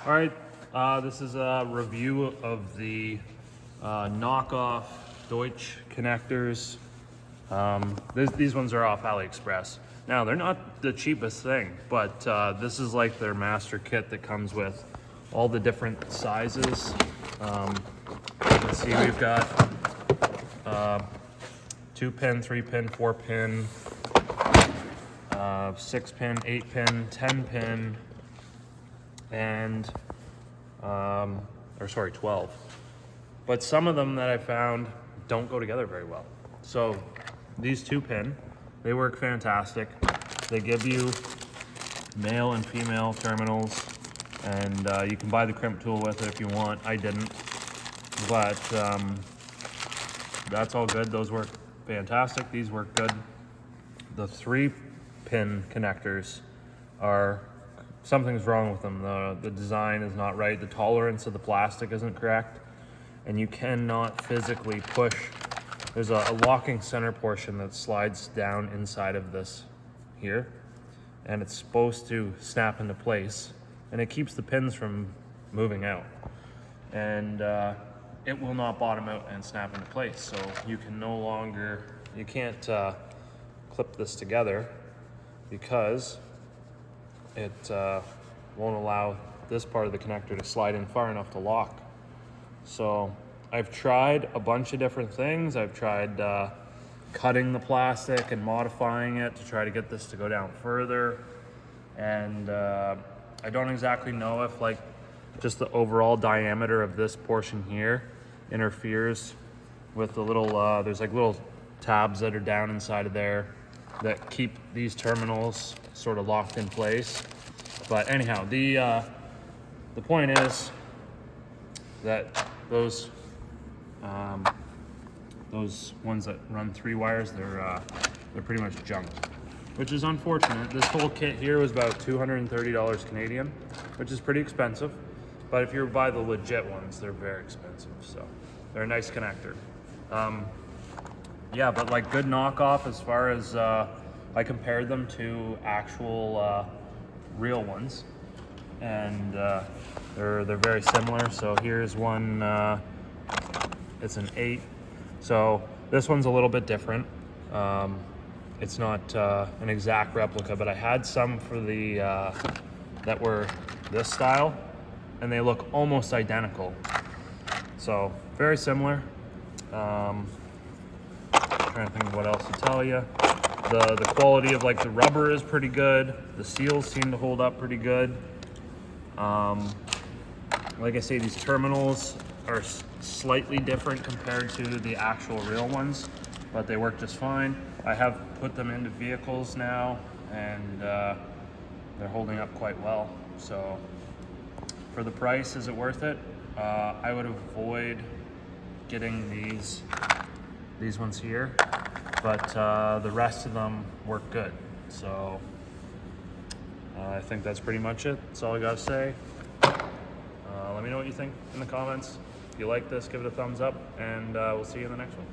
All right, this is a review of the knockoff Deutsch connectors. These ones are off AliExpress. Now, they're not the cheapest thing, but this is like their master kit that comes with all the different sizes. You can see we've got 2-pin, 3-pin, 4-pin, 6-pin, 8-pin, 10-pin, and 12. But some of them that I found don't go together very well. So these 2-pin, they work fantastic. They give you male and female terminals, and you can buy the crimp tool with it if you want. I didn't, but that's all good. Those work fantastic. These work good. The 3-pin connectors are, something's wrong with them. The design is not right. The tolerance of the plastic isn't correct, and you cannot physically push. There's a locking center portion that slides down inside of this here, and it's supposed to snap into place, and it keeps the pins from moving out, and it will not bottom out and snap into place. So you can't clip this together because it won't allow this part of the connector to slide in far enough to lock. So I've tried a bunch of different things. I've tried cutting the plastic and modifying it to try to get this to go down further. And I don't exactly know if like just the overall diameter of this portion here interferes with the little, there's like little tabs that are down inside of there that keep these terminals sort of locked in place. But anyhow, the point is that those ones that run 3 wires, they're pretty much junk, which is unfortunate. This whole kit here was about $230 Canadian, which is pretty expensive. But if you buy the legit ones, they're very expensive. So they're a nice connector. Yeah, but like good knockoff as far as I compared them to actual real ones, and they're very similar. So here's one. It's an 8. So this one's a little bit different. It's not an exact replica, but I had some for the that were this style, and they look almost identical. So very similar. Trying to think of what else to tell you. The quality of like the rubber is pretty good. The seals seem to hold up pretty good. Like I say, these terminals are slightly different compared to the actual real ones, but they work just fine. I have put them into vehicles now, and they're holding up quite well. So for the price, is it worth it? I would avoid getting these ones here, but the rest of them work good. So I think that's pretty much it. That's all I gotta say. Let me know what you think in the comments. If you like this, give it a thumbs up, and we'll see you in the next one.